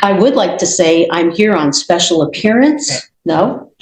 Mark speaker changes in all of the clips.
Speaker 1: I would like to say I'm here on special appearance. No,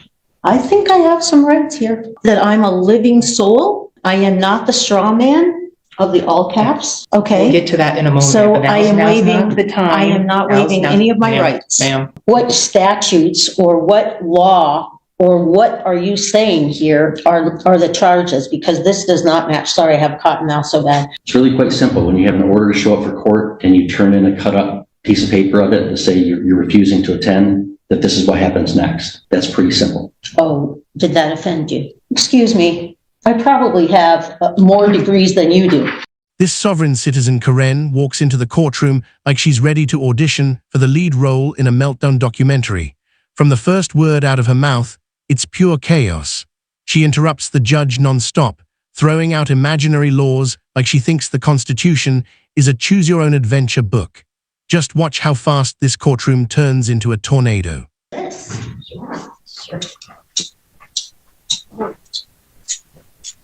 Speaker 1: I think I have some rights here. That I'm a living soul. I am not the straw man of the all caps. Okay.
Speaker 2: We'll get to that in a moment.
Speaker 1: So I am waiving
Speaker 2: the time.
Speaker 1: I am not waiving any of my rights.
Speaker 2: Ma'am.
Speaker 1: What statutes or what law or what are you saying here are the charges? Because this does not match. Sorry, I have a cotton mouth so bad.
Speaker 3: It's really quite simple. When you have an order to show up for court and you turn in a cut up piece of paper of it to say you're refusing to attend, that this is what happens next. That's pretty simple.
Speaker 1: Oh, did that offend you? Excuse me. I probably have more degrees than you do.
Speaker 4: This sovereign citizen, Karen, walks into the courtroom like she's ready to audition for the lead role in a meltdown documentary. From the first word out of her mouth, it's pure chaos. She interrupts the judge non-stop, throwing out imaginary laws like she thinks the Constitution is a choose-your-own-adventure book. Just watch how fast this courtroom turns into a tornado.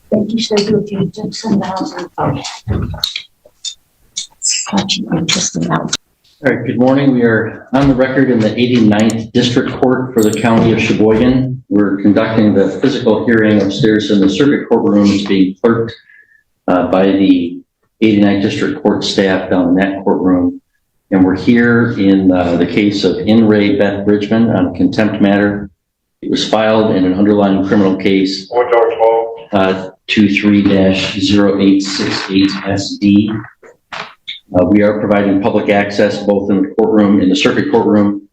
Speaker 1: Thank you, sir. If you took some thousand. Oh, such an interesting out.
Speaker 3: All right, good morning. We are on the record in the 89th District Court for the County of Sheboygan. We're conducting the physical hearing upstairs in the circuit courtroom. It's being clerked by the 89th District Court staff down in that courtroom. And we're here in the case of In re Beth Bridgman on a contempt matter. It was filed in an underlying criminal case 23-0868SD. We are providing public access both in the courtroom, in the circuit courtroom,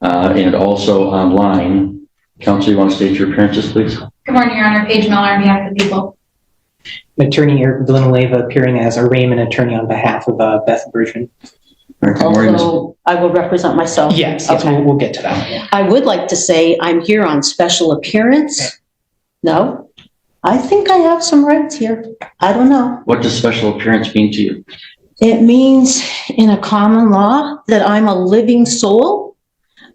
Speaker 3: and also online. Counsel, you want to state your appearances, please?
Speaker 5: Good morning, Your Honor. Paige Miller on behalf of the people.
Speaker 2: Attorney Eric Villanueva appearing as a arraignment attorney on behalf of Beth Bridgman.
Speaker 1: Also, I will represent myself.
Speaker 2: Yes,
Speaker 1: okay.
Speaker 2: we'll get to that.
Speaker 1: I would like to say I'm here on special appearance. No, I think I have some rights here. I don't know.
Speaker 3: What does special appearance mean to you?
Speaker 1: It means in a common law that I'm a living soul.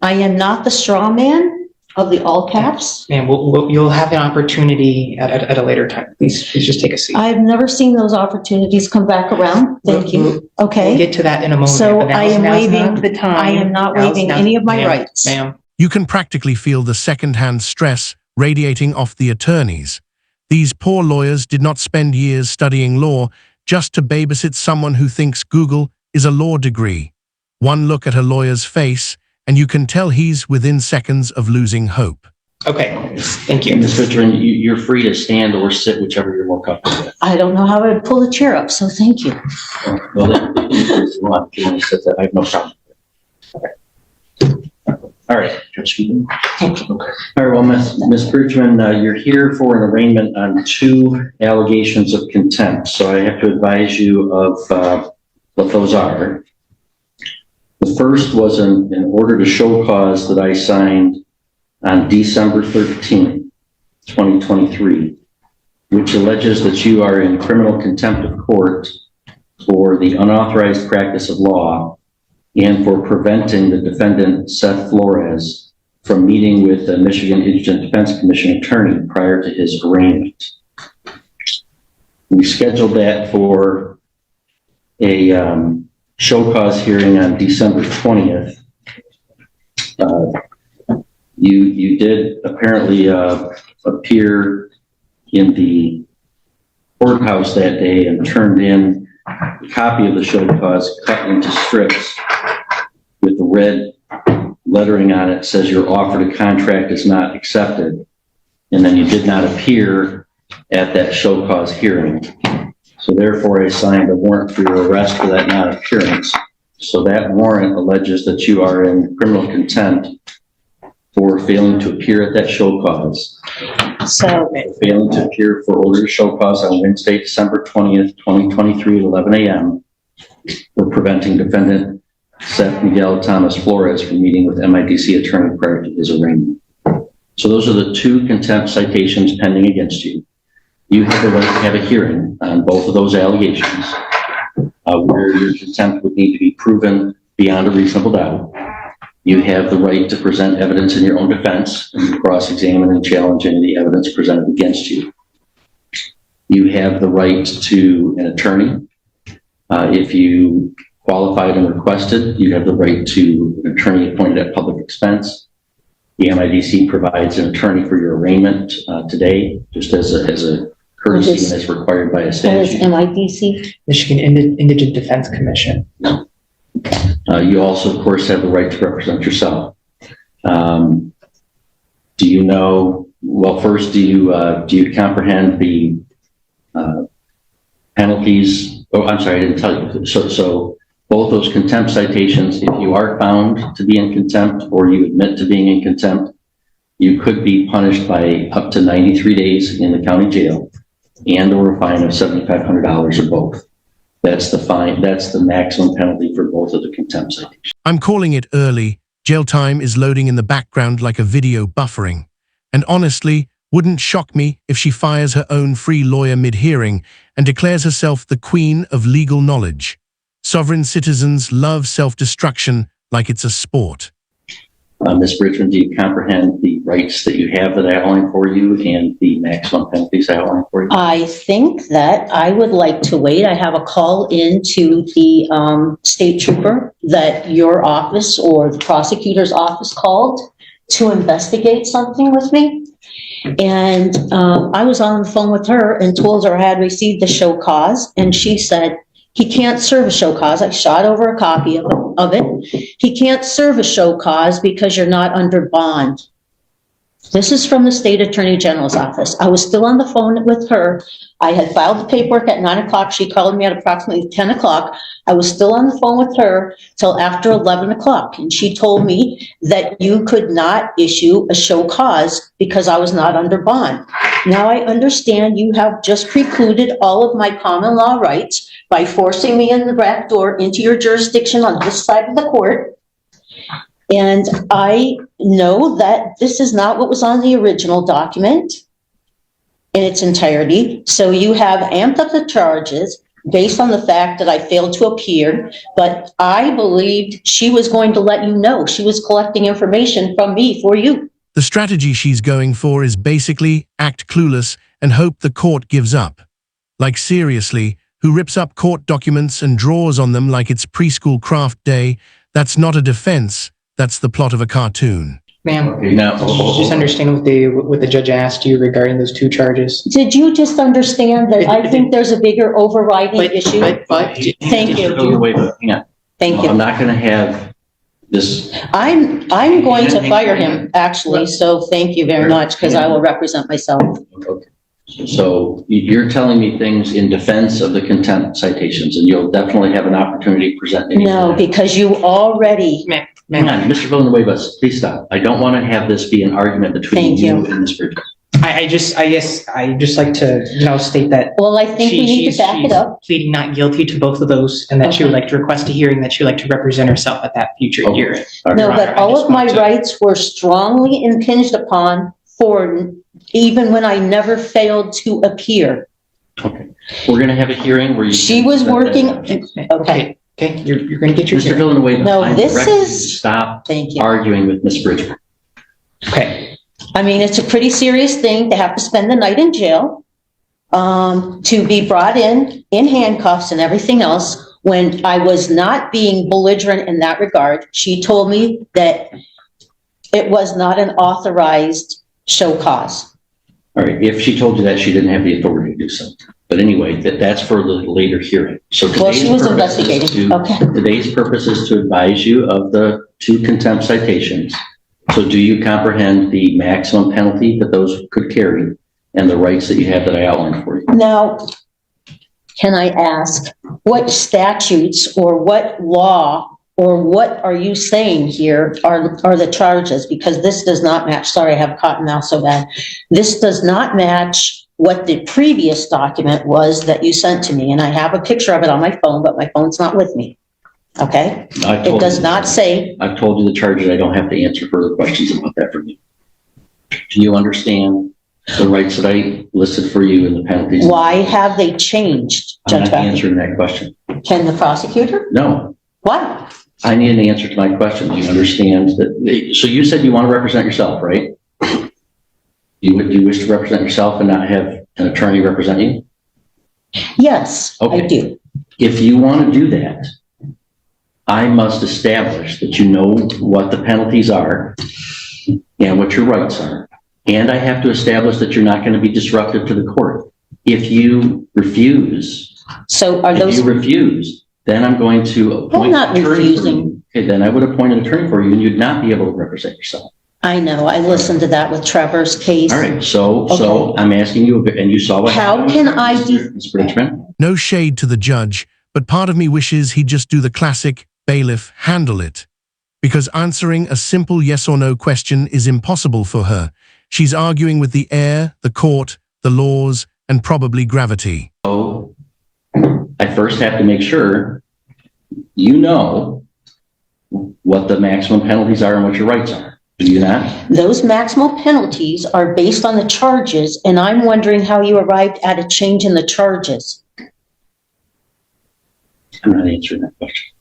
Speaker 1: I am not the straw man of the all caps.
Speaker 2: And you'll have an opportunity at a later time. Please just take a seat.
Speaker 1: I've never seen those opportunities come back around. Thank you. Okay.
Speaker 2: We'll get to that in a moment.
Speaker 1: So I am waiving
Speaker 2: the time.
Speaker 1: I am not waiving any of my rights.
Speaker 2: Ma'am.
Speaker 4: You can practically feel the second-hand stress radiating off the attorneys. These poor lawyers did not spend years studying law just to babysit someone who thinks Google is a law degree. One look at a lawyer's face, and you can tell he's within seconds of losing hope.
Speaker 2: Okay, thank you.
Speaker 3: Ms. Richmond, you're free to stand or sit, whichever you're more comfortable with.
Speaker 1: I don't know how I'd pull a chair up, so thank you.
Speaker 3: Well, if you want to sit there, I have no problem. Okay. All right.
Speaker 1: Thank you.
Speaker 3: Okay. All right, well, Ms. Bridgman, you're here for an arraignment on 2 allegations of contempt, so I have to advise you of what those are. The first was an order to show cause that I signed on December 13th, 2023, which alleges that you are in criminal contempt of court for the unauthorized practice of law and for preventing the defendant, Seth Flores, from meeting with the Michigan Indigent Defense Commission attorney prior to his arraignment. We scheduled that for a show cause hearing on December 20th. You did apparently appear in the courthouse that day and turned in a copy of the show cause cut into strips with the red lettering on it says your offer to contract is not accepted. And then you did not appear at that show cause hearing. So therefore I signed a warrant for your arrest for that non-appearance. So that warrant alleges that you are in criminal contempt for failing to appear at that show cause.
Speaker 1: So
Speaker 3: Failing to appear for order to show cause on Wednesday, December 20th, 2023 at 11 a.m. for preventing defendant Seth Miguel Thomas Flores from meeting with MIDC attorney prior to his arraignment. So those are the 2 contempt citations pending against you. You have the right to have a hearing on both of those allegations where your contempt would need to be proven beyond a reasonable doubt. You have the right to present evidence in your own defense and cross-examine and challenge any of the evidence presented against you. You have the right to an attorney if you qualified and requested, you have the right to an attorney appointed at public expense. The MIDC provides an attorney for your arraignment today, just as a courtesy and as required by a
Speaker 1: What is
Speaker 3: statute.
Speaker 1: MIDC?
Speaker 2: Michigan Indigent Defense Commission.
Speaker 3: You also, of course, have the right to represent yourself. Do you know, well, first, do you comprehend the penalties? Oh, I'm sorry, I didn't tell you. So both those contempt citations, if you are found to be in contempt or you admit to being in contempt, you could be punished by up to 93 days in the county jail and or a fine of $7,500 or both. That's the fine. That's the maximum penalty for both of the contempt citations.
Speaker 4: I'm calling it early. Jail time is loading in the background like a video buffering. And honestly, wouldn't shock me if she fires her own free lawyer mid-hearing and declares herself the queen of legal knowledge. Sovereign citizens love self-destruction like it's a sport.
Speaker 3: Ms. Bridgman, do you comprehend the rights that you have that I outlined for you and the maximum penalties I outlined for you?
Speaker 1: I think that I would like to wait. I have a call in to the state trooper that your office or the prosecutor's office called to investigate something with me. And I was on the phone with her and told her I had received the show cause, and she said, he can't serve a show cause. I shot over a copy of it. He can't serve a show cause because you're not under bond. This is from the state attorney general's office. I was still on the phone with her. I had filed the paperwork at 9 o'clock. She called me at approximately 10 o'clock. I was still on the phone with her till after 11 o'clock. And she told me that you could not issue a show cause because I was not under bond. Now I understand you have just precluded all of my common law rights by forcing me in the back door into your jurisdiction on this side of the court. And I know that this is not what was on the original document in its entirety. So you have amped up the charges based on the fact that I failed to appear, but I believed she was going to let you know. She was collecting information from me for you.
Speaker 4: The strategy she's going for is basically act clueless and hope the court gives up. Like seriously, who rips up court documents and draws on them like it's preschool craft day? That's not a defense. That's the plot of a cartoon.
Speaker 2: Ma'am,
Speaker 3: Okay, now,
Speaker 2: did you just understand what the judge asked you regarding those two charges?
Speaker 1: Did you just understand that I think there's a bigger overriding issue? Thank you.
Speaker 3: Wait, hang on.
Speaker 1: Thank
Speaker 3: I'm
Speaker 1: you.
Speaker 3: not going to have this.
Speaker 1: I'm going to fire him, actually, so thank you very much, because I will represent myself.
Speaker 3: Okay. So you're telling me things in defense of the contempt citations, and you'll definitely have an opportunity to present any.
Speaker 1: No, because you already,
Speaker 3: Hang on, Mr. Villanueva, please stop. I don't want to have this be an argument between
Speaker 1: Thank you.
Speaker 3: and Ms. Bridges.
Speaker 2: I just like to state that
Speaker 1: well, I think we need to back it up.
Speaker 2: pleading not guilty to both of those, and that she would like to request a hearing, that she would like to represent herself at that future
Speaker 3: Okay.
Speaker 2: hearing.
Speaker 1: No,
Speaker 2: Your
Speaker 1: but
Speaker 2: Honor, I
Speaker 1: all
Speaker 2: just
Speaker 1: of my
Speaker 2: want to-
Speaker 1: rights were strongly impinged upon for even when I never failed to appear.
Speaker 3: Okay. We're going to have a hearing where you.
Speaker 1: She was working,
Speaker 2: Okay, you're going to get your
Speaker 3: Mr.
Speaker 2: hearing.
Speaker 3: Villanueva,
Speaker 1: No,
Speaker 3: I'm
Speaker 1: this
Speaker 3: directing you to
Speaker 1: is-
Speaker 3: stop
Speaker 1: thank you.
Speaker 3: arguing with Ms. Bridges.
Speaker 2: Okay.
Speaker 1: I mean, it's a pretty serious thing to have to spend the night in jail, to be brought in handcuffs and everything else. When I was not being belligerent in that regard, she told me that it was not an authorized show cause.
Speaker 3: All right. If she told you that, she didn't have the authority to do so. But anyway, that's for the later hearing. So
Speaker 1: Well, she was investigating. Okay.
Speaker 3: Today's purpose is to advise you of the two contempt citations. So do you comprehend the maximum penalty that those could carry and the rights that you have that I outlined for you?
Speaker 1: Now, can I ask what statutes or what law or what are you saying here are the charges? Because this does not match. Sorry, I have cotton mouth so bad. This does not match what the previous document was that you sent to me. And I have a picture of it on my phone, but my phone's not with me. Okay? It does not say.
Speaker 3: I've told you the charges. I don't have to answer further questions about that from you. Do you understand the rights that I listed for you and the penalties?
Speaker 1: Why have they changed,
Speaker 3: I'm
Speaker 1: Judge
Speaker 3: not
Speaker 1: Beck?
Speaker 3: answering that question.
Speaker 1: Can the prosecutor?
Speaker 3: No.
Speaker 1: What?
Speaker 3: I need an answer to my question. Do you understand that? So you said you want to represent yourself, right? Do you wish to represent yourself and not have an attorney represent you?
Speaker 1: Yes, I
Speaker 3: Okay.
Speaker 1: do.
Speaker 3: If you want to do that, I must establish that you know what the penalties are and what your rights are. And I have to establish that you're not going to be disruptive to the court. If you refuse,
Speaker 1: So are those,
Speaker 3: then I'm going to appoint
Speaker 1: I'm not
Speaker 3: an attorney for
Speaker 1: refusing.
Speaker 3: you. Okay, then I would appoint an attorney for you and you'd not be able to represent yourself.
Speaker 1: I know, I listened to that with Trevor's case.
Speaker 3: All right, so I'm asking you, and you saw what
Speaker 1: How
Speaker 3: happened,
Speaker 1: can I
Speaker 3: Mr. Richmond?
Speaker 4: No shade to the judge, but part of me wishes he'd just do the classic bailiff handle it. Because answering a simple yes or no question is impossible for her. She's arguing with the air, the court, the laws, and probably gravity.
Speaker 3: So I first have to make sure you know what the maximum penalties are and what your rights are. Do you not?
Speaker 1: Those maximal penalties are based on the charges, and I'm wondering how you arrived at a change in the charges.
Speaker 3: I'm not answering that question.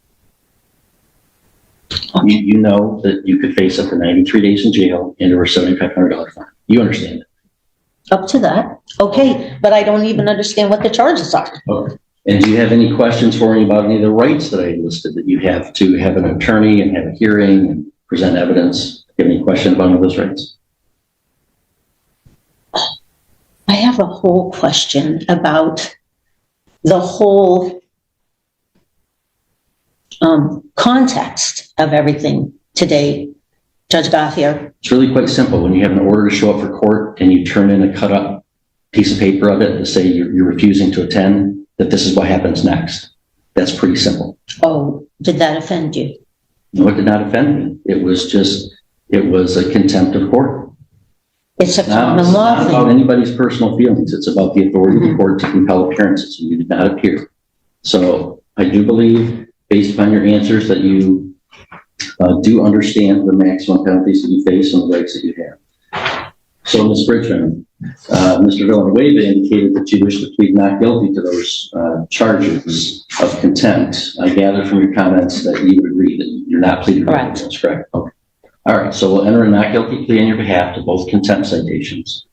Speaker 3: You know that you could face up to 93 days in jail and over $7,500 fine. You understand that?
Speaker 1: Up to that. Okay, but I don't even understand what the charges are.
Speaker 3: Okay. And do you have any questions for me about any of the rights that I listed, that you have to have an attorney and have a hearing and present evidence? Do you have any question about any of those rights?
Speaker 1: I have a whole question about the whole context of everything today, Judge Gothier.
Speaker 3: It's really quite simple. When you have an order to show up for court and you turn in a cut up piece of paper of it to say you're refusing to attend, that this is what happens next. That's pretty simple.
Speaker 1: Oh, did that offend you?
Speaker 3: No, it did not offend me. It was a contempt of court.
Speaker 1: It's a
Speaker 3: It's
Speaker 1: common law
Speaker 3: not about
Speaker 1: thing.
Speaker 3: anybody's personal feelings. It's about the authority of the court to compel appearances, and you did not appear. So I do believe, based upon your answers, that you do understand the maximum penalties that you face and the rights that you have. So, Ms. Bridgman, Mr. Villanueva indicated that you wish to plead not guilty to those charges of contempt. I gather from your comments that you would agree that you're not pleading guilty.
Speaker 1: Correct.
Speaker 3: That's correct. Okay. All right. So we'll enter a not guilty plea on your behalf to both contempt citations.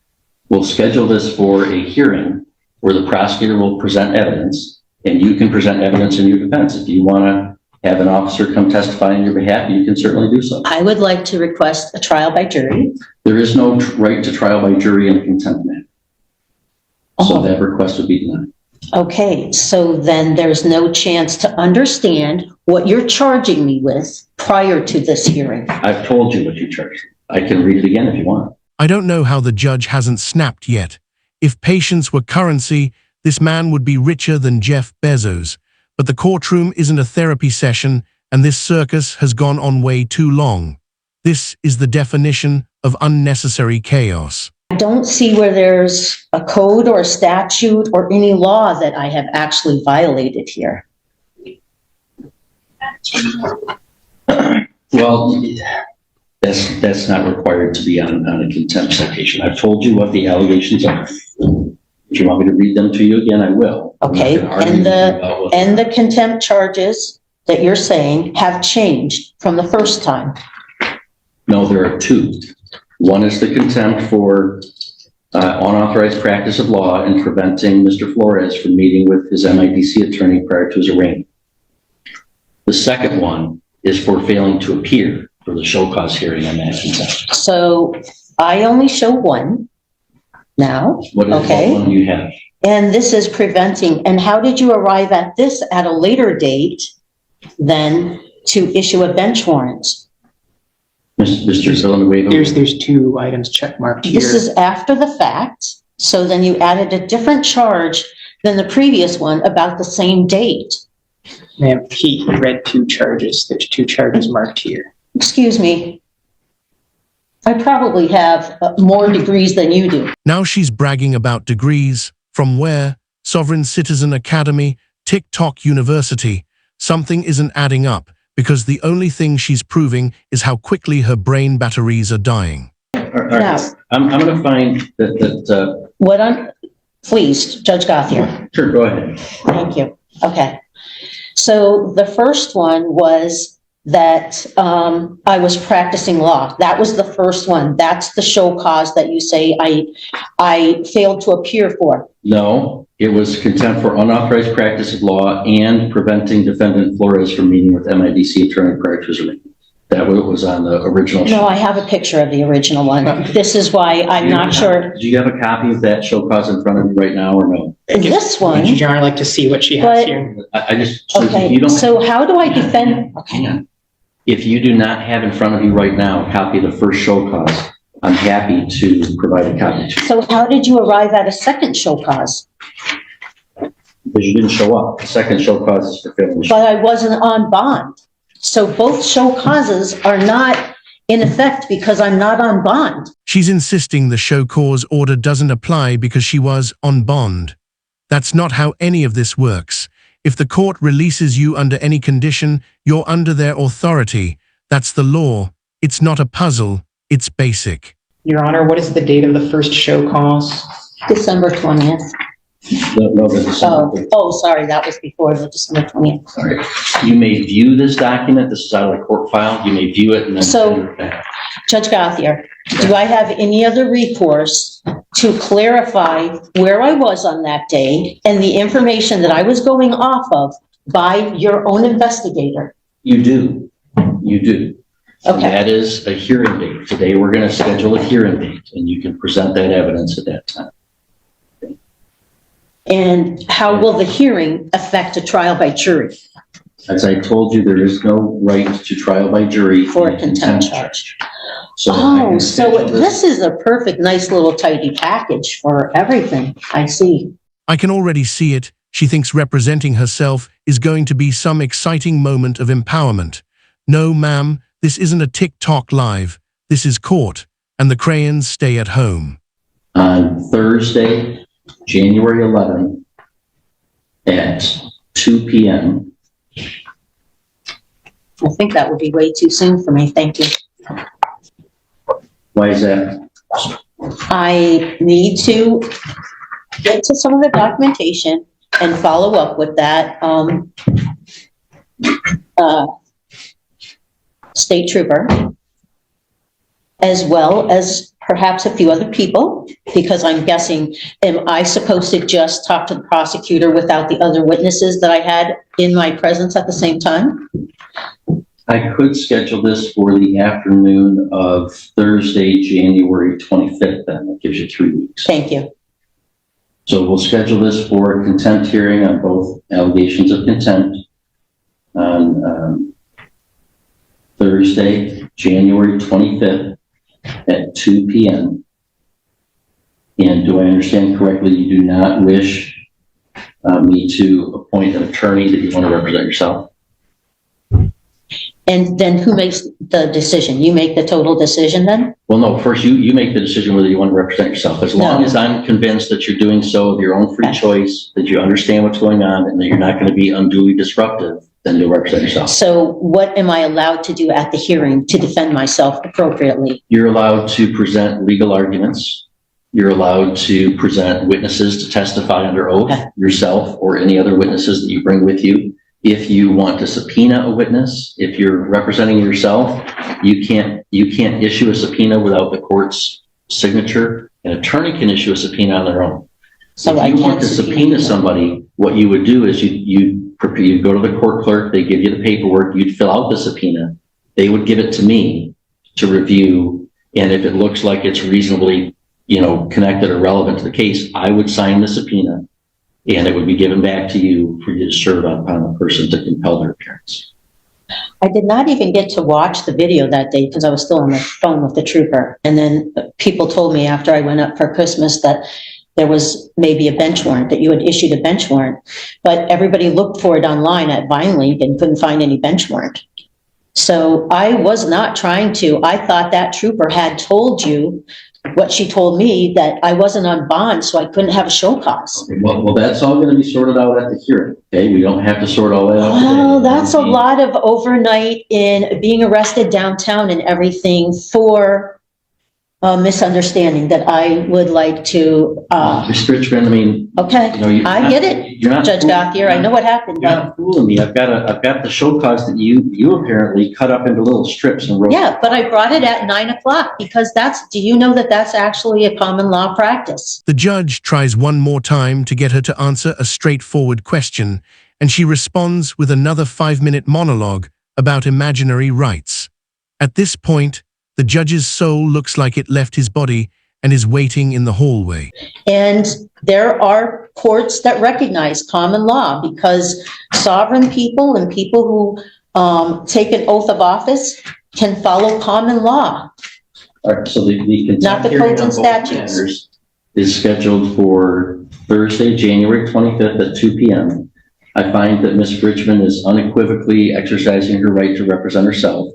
Speaker 3: We'll schedule this for a hearing where the prosecutor will present evidence, and you can present evidence in your defense. If you want to have an officer come testify on your behalf, you can certainly do so.
Speaker 1: I would like to request a trial by jury.
Speaker 3: There is no right to trial by jury in a contempt matter. So that request would be denied.
Speaker 1: Okay, so then there's no chance to understand what you're charging me with prior to this hearing.
Speaker 3: I've told you what you charged. I can read it again if you want.
Speaker 4: I don't know how the judge hasn't snapped yet. If patience were currency, this man would be richer than Jeff Bezos. But the courtroom isn't a therapy session, and this circus has gone on way too long. This is the definition of unnecessary chaos.
Speaker 1: I don't see where there's a code or a statute or any law that I have actually violated here.
Speaker 3: Well, that's not required to be on a contempt citation. I've told you what the allegations are. If you want me to read them to you again, I will.
Speaker 1: Okay, and the contempt charges that you're saying have changed from the first time.
Speaker 3: No, there are two. One is the contempt for unauthorized practice of law and preventing Mr. Flores from meeting with his MIDC attorney prior to his arraignment. The second one is for failing to appear for the show cause hearing on that contempt.
Speaker 1: So I only show one now.
Speaker 3: What one do you have?
Speaker 1: And this is preventing. And how did you arrive at this at a later date than to issue a bench warrant?
Speaker 3: Mr. Villanueva?
Speaker 2: There's two items check marked here.
Speaker 1: This is after the fact. So then you added a different charge than the previous one about the same date.
Speaker 2: Ma'am, he read two charges. There's two charges marked here.
Speaker 1: Excuse me. I probably have more degrees than you do.
Speaker 4: Now she's bragging about degrees. From where? Sovereign Citizen Academy, TikTok University. Something isn't adding up, because the only thing she's proving is how quickly her brain batteries are dying.
Speaker 3: All right. I'm going to find that
Speaker 1: Please, Judge Gothier.
Speaker 3: Sure, go ahead.
Speaker 1: Thank you. Okay. So the first one was that I was practicing law. That was the first one. That's the show cause that you say I failed to appear for.
Speaker 3: No, It was contempt for unauthorized practice of law and preventing defendant Flores from meeting with MIDC attorney prior to his arraignment. That was on the original.
Speaker 1: No, I have a picture of the original one. This is why I'm not sure.
Speaker 3: Do you have a copy of that show cause in front of you right now or no?
Speaker 1: This one.
Speaker 2: Would Your Honor like to see what she has
Speaker 1: But-
Speaker 2: here?
Speaker 3: I just, so if
Speaker 1: Okay,
Speaker 3: you don't,
Speaker 1: so how do I defend?
Speaker 3: hang on. If you do not have in front of you right now a copy of the first show cause, I'm happy to provide a copy to you.
Speaker 1: So how did you arrive at a second show cause?
Speaker 3: Because you didn't show up. The second show cause is for failing to show.
Speaker 1: But I wasn't on bond. So both show causes are not in effect because I'm not on bond.
Speaker 4: She's insisting the show cause order doesn't apply because she was on bond. That's not how any of this works. If the court releases you under any condition, you're under their authority. That's the law. It's not a puzzle. It's basic.
Speaker 2: Your Honor, what is the date of the first show cause?
Speaker 1: December 20th.
Speaker 3: No, but the-
Speaker 1: Sorry, that was before the December 20th.
Speaker 3: Sorry. You may view this document. This is out of the court file. You may view it and then.
Speaker 1: So- Judge Gothier, do I have any other recourse to clarify where I was on that day and the information that I was going off of by your own investigator?
Speaker 3: You do. You do.
Speaker 1: Okay.
Speaker 3: That is a hearing date. Today, we're going to schedule a hearing date and you can present that evidence at that time.
Speaker 1: And how will the hearing affect a trial by jury
Speaker 3: As I told you, there is no right to trial by jury.
Speaker 1: for
Speaker 3: in
Speaker 1: a contempt charge?
Speaker 3: So I
Speaker 1: Oh,
Speaker 3: can
Speaker 1: so
Speaker 3: schedule
Speaker 1: this is a perfect, nice little tidy package for everything. I see.
Speaker 4: I can already see it. She thinks representing herself is going to be some exciting moment of empowerment. No, ma'am, this isn't a TikTok live. This is court, and the crayons stay at home.
Speaker 3: On Thursday, January 11th at 2 p.m.
Speaker 1: I think that would be way too soon for me. Thank you.
Speaker 3: Why is that?
Speaker 1: I need to get to some of the documentation and follow up with that, state trooper, as well as perhaps a few other people, because I'm guessing, am I supposed to just talk to the prosecutor without the other witnesses that I had in my presence at the same time?
Speaker 3: I could schedule this for the afternoon of Thursday, January 25th, then. That gives you 3 weeks.
Speaker 1: Thank you.
Speaker 3: So we'll schedule this for a contempt hearing on both allegations of contempt on Thursday, January 25th at 2 p.m. And do I understand correctly, you do not wish me to appoint an attorney that you want to represent yourself?
Speaker 1: And then who makes the decision? You make the total decision then?
Speaker 3: Well, no, first you make the decision whether you want to represent yourself. As long
Speaker 1: No.
Speaker 3: as I'm convinced that you're doing so of your own free
Speaker 1: Okay.
Speaker 3: choice, that you understand what's going on and that you're not going to be unduly disruptive, then you'll represent yourself.
Speaker 1: So what am I allowed to do at the hearing to defend myself appropriately?
Speaker 3: You're allowed to present legal arguments. You're allowed to present witnesses to testify under oath,
Speaker 1: Okay.
Speaker 3: yourself or any other witnesses that you bring with you. If you want to subpoena a witness, if you're representing yourself, you can't issue a subpoena without the court's signature. An attorney can issue a subpoena on their own.
Speaker 1: So
Speaker 3: If
Speaker 1: I
Speaker 3: you want
Speaker 1: can't
Speaker 3: to subpoena somebody, what you would do is you go to the court clerk, they give you the paperwork, you'd fill out the subpoena, they would give it to me to review, and if it looks like it's reasonably, connected or relevant to the case, I would sign the subpoena, and it would be given back to you for you to serve upon the person to compel their appearance.
Speaker 1: I did not even get to watch the video that day because I was still on the phone with the trooper. And then people told me after I went up for Christmas that there was maybe a bench warrant, that you had issued a bench warrant. But everybody looked for it online at VineLink and couldn't find any bench warrant. So I was not trying to. I thought that trooper had told you what she told me, that I wasn't on bond, so I couldn't have a show cause.
Speaker 3: Well, that's all going to be sorted out at the hearing. Okay, we don't have to sort all that out today.
Speaker 1: Well, that's a lot of overnight in being arrested downtown and everything for misunderstanding that I would like to,
Speaker 3: Ms. Richmond, I mean,
Speaker 1: okay, I get it,
Speaker 3: you're not
Speaker 1: Judge Gothier, I know what happened,
Speaker 3: You're
Speaker 1: but
Speaker 3: not fooling me. I've got the show cause that you apparently cut up into little strips and wrote.
Speaker 1: yeah, but I brought it at 9 o'clock because do you know that that's actually a common law practice?
Speaker 4: The judge tries one more time to get her to answer a straightforward question, and she responds with another 5-minute monologue about imaginary rights. At this point, the judge's soul looks like it left his body and is waiting in the hallway.
Speaker 1: And there are courts that recognize common law because sovereign people and people who take an oath of office can follow common law.
Speaker 3: All right, so the
Speaker 1: Not the
Speaker 3: contempt hearing
Speaker 1: codes and
Speaker 3: on both
Speaker 1: statutes.
Speaker 3: matters is scheduled for Thursday, January 25th at 2 p.m. I find that Ms. Bridgman is unequivocally exercising her right to represent herself,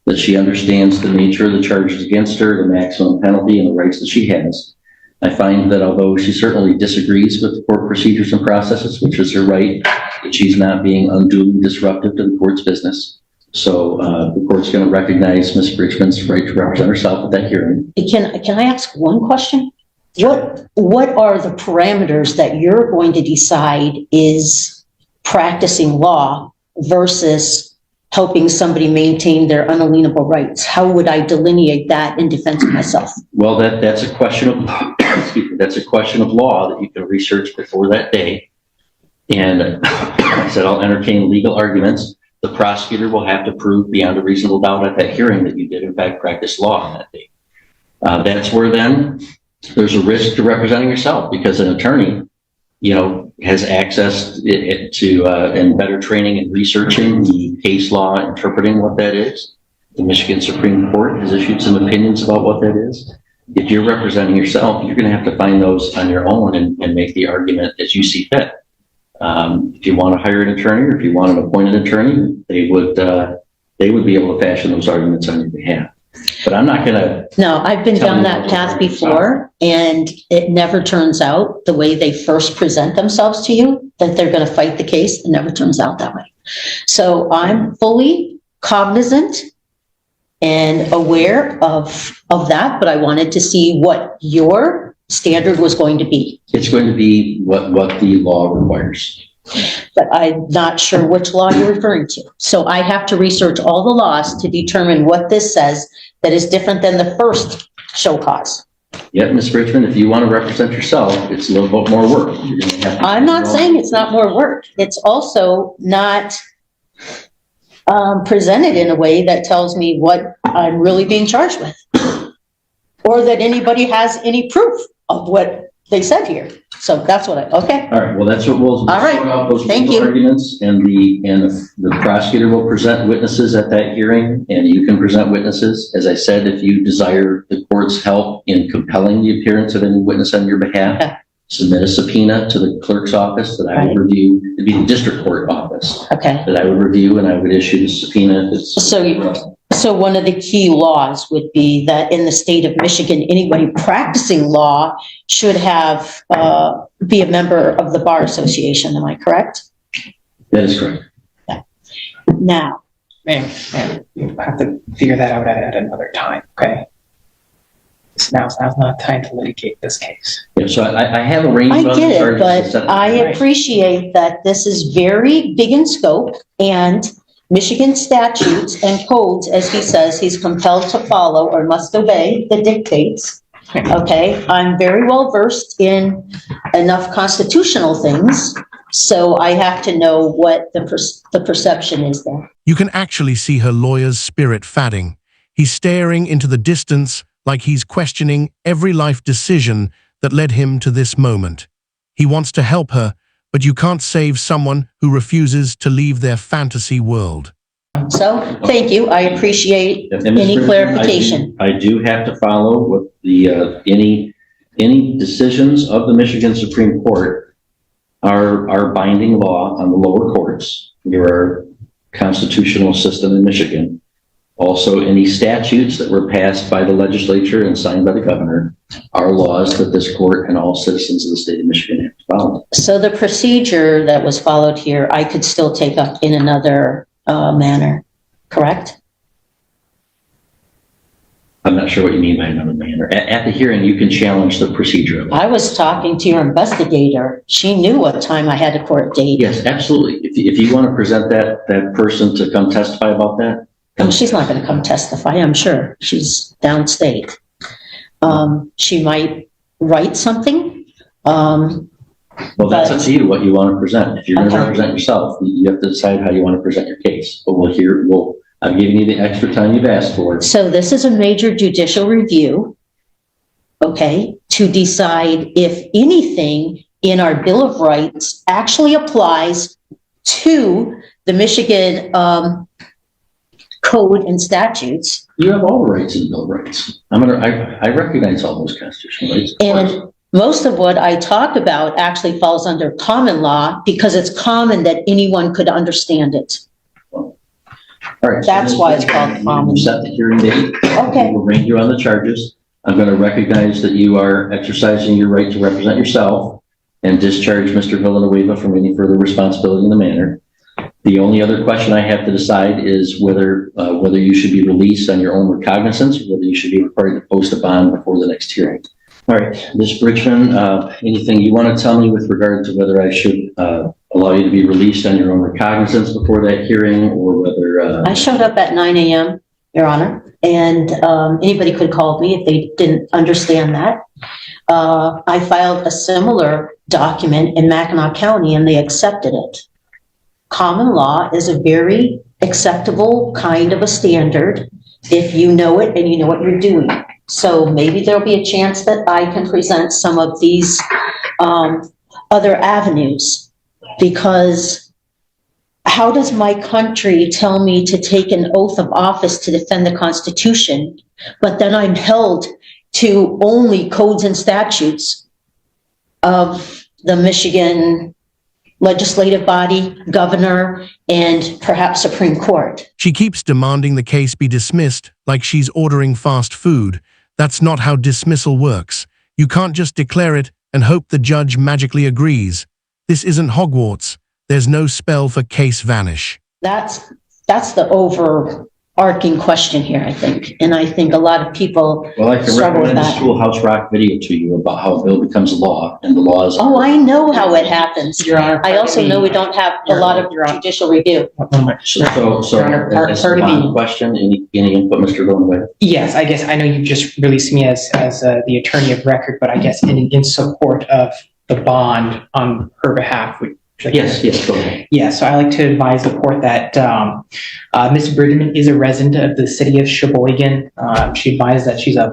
Speaker 3: that she understands the nature of the charges against her, the maximum penalty, and the rights that she has. I find that although she certainly disagrees with the court procedures and processes, which is her right, that she's not being unduly disruptive to the court's business. So the court's going to recognize Ms. Bridgman's right to represent herself at that hearing.
Speaker 1: Can I ask one question? What are the parameters that you're going to decide is practicing law versus helping somebody maintain their unalienable rights? How would I delineate that in defense of myself?
Speaker 3: Well, that's a question of that's a question of law that you can research before that day. And I said I'll entertain legal arguments. The prosecutor will have to prove beyond a reasonable doubt at that hearing that you did in fact practice law on that day. That's where then there's a risk to representing yourself because an attorney, has access to and better training and researching the case law, interpreting what that is. The Michigan Supreme Court has issued some opinions about what that is. If you're representing yourself, you're going to have to find those on your own and make the argument as you see fit. If you want to hire an attorney or if you want an appointed attorney, they would be able to fashion those arguments on your behalf. But I'm not going to.
Speaker 1: No, I've been down that path before, and it never turns out the way they first present themselves to you, that they're going to fight the case. It never turns out that way. So I'm fully cognizant and aware of that, but I wanted to see what your standard was going to be.
Speaker 3: It's going to be what the law requires.
Speaker 1: But I'm not sure which law you're referring to. So I have to research all the laws to determine what this says that is different than the first show cause.
Speaker 3: Yeah, Ms. Richmond, if you want to represent yourself, it's a little bit more work. You're going to have to
Speaker 1: I'm not saying it's not more work. It's also not presented in a way that tells me what I'm really being charged with, or that anybody has any proof of what they said here. So that's what okay.
Speaker 3: All right, well, that's what we'll
Speaker 1: all right.
Speaker 3: Those
Speaker 1: Thank you.
Speaker 3: Arguments, and the prosecutor will present witnesses at that hearing, and you can present witnesses. As I said, if you desire the court's help in compelling the appearance of any witness on your behalf,
Speaker 1: okay,
Speaker 3: submit a subpoena to the clerk's office that I would review. It'd be the district court office that I would review, and I would issue the subpoena.
Speaker 1: So one of the key laws would be that in the state of Michigan, anybody practicing law should have be a member of the Bar Association. Am I correct?
Speaker 3: That is correct.
Speaker 1: Yeah. Now,
Speaker 2: Ma'am, you have to figure that out at another time, okay? Now's not time to litigate this case.
Speaker 3: Yeah, so I have arranged.
Speaker 1: I get it, but I appreciate that this is very big in scope, and Michigan statutes and codes, as he says, he's compelled to follow or must obey the dictates. Okay, I'm very well versed in enough constitutional things, so I have to know what the perception is there.
Speaker 4: You can actually see her lawyer's spirit fading. He's staring into the distance like he's questioning every life decision that led him to this moment. He wants to help her, but you can't save someone who refuses to leave their fantasy world.
Speaker 1: So, thank you. I appreciate any clarification.
Speaker 3: I do have to follow what the any decisions of the Michigan Supreme Court are binding law on the lower courts. There are constitutional system in Michigan. Also, any statutes that were passed by the legislature and signed by the governor are laws that this court and all citizens of the state of Michigan have to follow.
Speaker 1: So the procedure that was followed here, I could still take up in another manner, correct?
Speaker 3: I'm I'm not sure what you mean by another manner. At the hearing, you can challenge the procedure of it.
Speaker 1: I was talking to your investigator. She knew what time I had a court date.
Speaker 3: Yes, absolutely. If you want to present that person to come testify about that.
Speaker 1: Oh, she's not going to come testify, I'm sure. She's downstate. She might write something.
Speaker 3: Well, that's up to you, what you want to present. If you're going to
Speaker 1: Okay.
Speaker 3: represent yourself, you have to decide how you want to present your case. But I'm giving you the extra time you've asked for.
Speaker 1: So this is a major judicial review, okay, to decide if anything in our Bill of Rights actually applies to the Michigan code and statutes.
Speaker 3: You have all the rights in the Bill of Rights. I recognize all those constitutional rights. Of course.
Speaker 1: And most of what I talk about actually falls under common law because it's common that anyone could understand it.
Speaker 3: All right.
Speaker 1: That's why it's called common.
Speaker 3: You set the hearing date.
Speaker 1: Okay.
Speaker 3: We'll arraign you on the charges. I'm going to recognize that you are exercising your right to represent yourself and discharge Mr. Villanueva from any further responsibility in the matter. The only other question I have to decide is whether you should be released on your own recognizance or whether you should be required to post a bond before the next hearing. All right, Ms. Bridgman, anything you want to tell me with regard to whether I should allow you to be released on your own recognizance before that hearing, or whether...
Speaker 1: I showed up at 9 a.m., Your Honor, and anybody could call me if they didn't understand that. I filed a similar document in Mackinac County and they accepted it. Common law is a very acceptable kind of a standard if you know it and you know what you're doing. So maybe there'll be a chance that I can present some of these other avenues, because how does my country tell me to take an oath of office to defend the Constitution, but then I'm held to only codes and statutes of the Michigan legislative body, governor, and perhaps Supreme Court?
Speaker 4: She keeps demanding the case be dismissed like she's ordering fast food. That's not how dismissal works. You can't just declare it and hope the judge magically agrees. This isn't Hogwarts. There's no spell for case vanish.
Speaker 1: That's the overarching question here, I think. And I think a lot of people
Speaker 3: Well, I can
Speaker 1: struggle with
Speaker 3: recommend the
Speaker 1: that.
Speaker 3: Schoolhouse Rock video to you about how a bill becomes law, and the law is...
Speaker 1: Oh, I know how it happens.
Speaker 2: Your Honor,
Speaker 1: I also know we don't have a lot of judicial review.
Speaker 3: So,
Speaker 2: Your Honor,
Speaker 3: as a
Speaker 2: part of
Speaker 3: bond
Speaker 2: the-
Speaker 3: question, any input, Mr. Villanueva?
Speaker 2: Yes, I guess, I know you just released me as the attorney of record, but I guess in support of the bond on her behalf,
Speaker 3: Yes, go ahead.
Speaker 2: Yeah, so I like to advise the court that Ms. Bridgman is a resident of the city of Sheboygan. She advised that she's a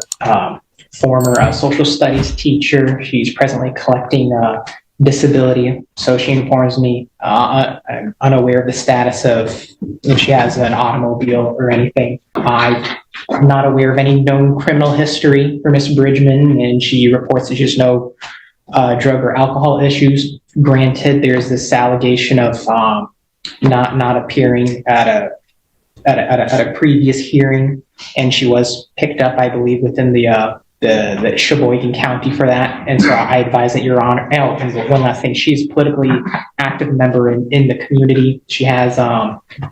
Speaker 2: former social studies teacher. She's presently collecting disability. So she informs me, I'm unaware of the status of if she has an automobile or anything. I'm not aware of any known criminal history for Ms. Bridgman, and she reports that she has no drug or alcohol issues. Granted, there's this allegation of not appearing at a previous hearing, and she was picked up, I believe, within the Sheboygan County for that. And so I advise that Your Honor. Oh, and one last thing, she's a politically active member in the community. She has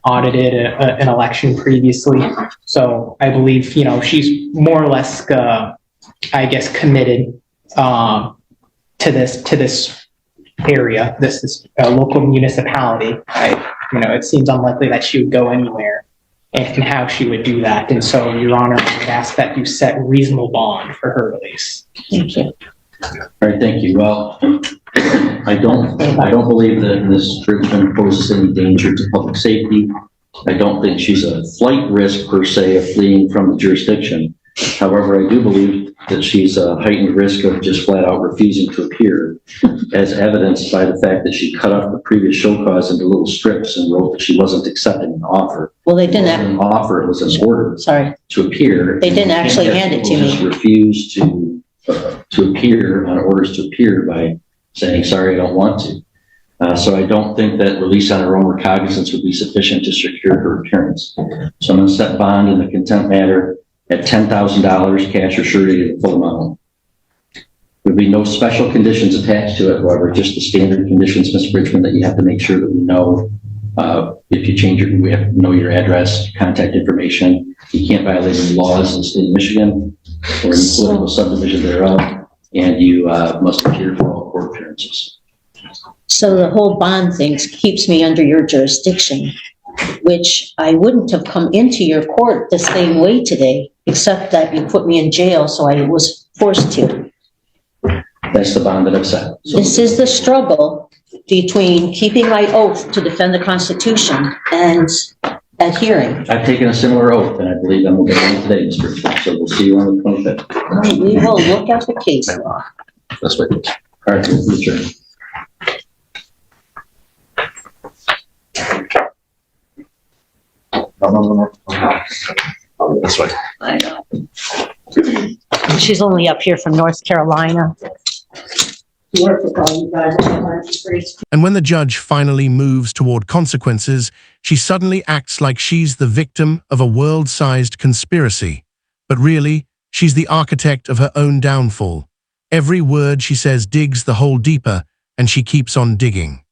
Speaker 2: audited an election previously, so I believe she's more or less, I guess, committed to this area, this local municipality. It seems unlikely that she would go anywhere, and how she would do that. And so, Your Honor, I would ask that you set reasonable bond for her release.
Speaker 1: Thank you.
Speaker 3: All right, thank you. Well, I don't believe that Ms. Bridgman poses any danger to public safety. I don't think she's a flight risk per se of fleeing from the jurisdiction. However, I do believe that she's a heightened risk of just flat out refusing to appear, as evidenced by the fact that she cut up the previous show cause into little strips and wrote that she wasn't accepting an offer.
Speaker 1: Well, they
Speaker 3: It wasn't
Speaker 1: didn't,
Speaker 3: an offer, it was an order
Speaker 1: sorry,
Speaker 3: to appear.
Speaker 1: they didn't actually hand it to
Speaker 3: People just
Speaker 1: me.
Speaker 3: refuse to appear on orders to appear by saying, sorry, I don't want to. So I don't think that release on her own recognizance would be sufficient to secure her appearance. So I'm going to set bond in the contempt matter at $10,000, cash or surety to the full amount. There would be no special conditions attached to it, however, just the standard conditions, Ms. Bridgman, that you have to make sure that we know If you change we have to know your address, contact information. You can't violate any laws in the state of Michigan or any political subdivision thereof, and you must appear for all court appearances.
Speaker 1: So the whole bond thing keeps me under your jurisdiction, which I wouldn't have come into your court the same way today, except that you put me in jail, so I was forced to.
Speaker 3: That's the bond that I've set. So
Speaker 1: This is the struggle between keeping my oath to defend the Constitution and adhering.
Speaker 3: I've taken a similar oath, and I believe I'm going to get one today, Mr. Richmond. So we'll see you on the 25th.
Speaker 1: We will look at the case law.
Speaker 3: That's what. All right, we'll adjourn.
Speaker 6: That's right.
Speaker 1: I know. She's only up here from North Carolina.
Speaker 4: And when the judge finally moves toward consequences, she suddenly acts like she's the victim of a world-sized conspiracy. But really, she's the architect of her own downfall. Every word she says digs the hole deeper, and she keeps on digging.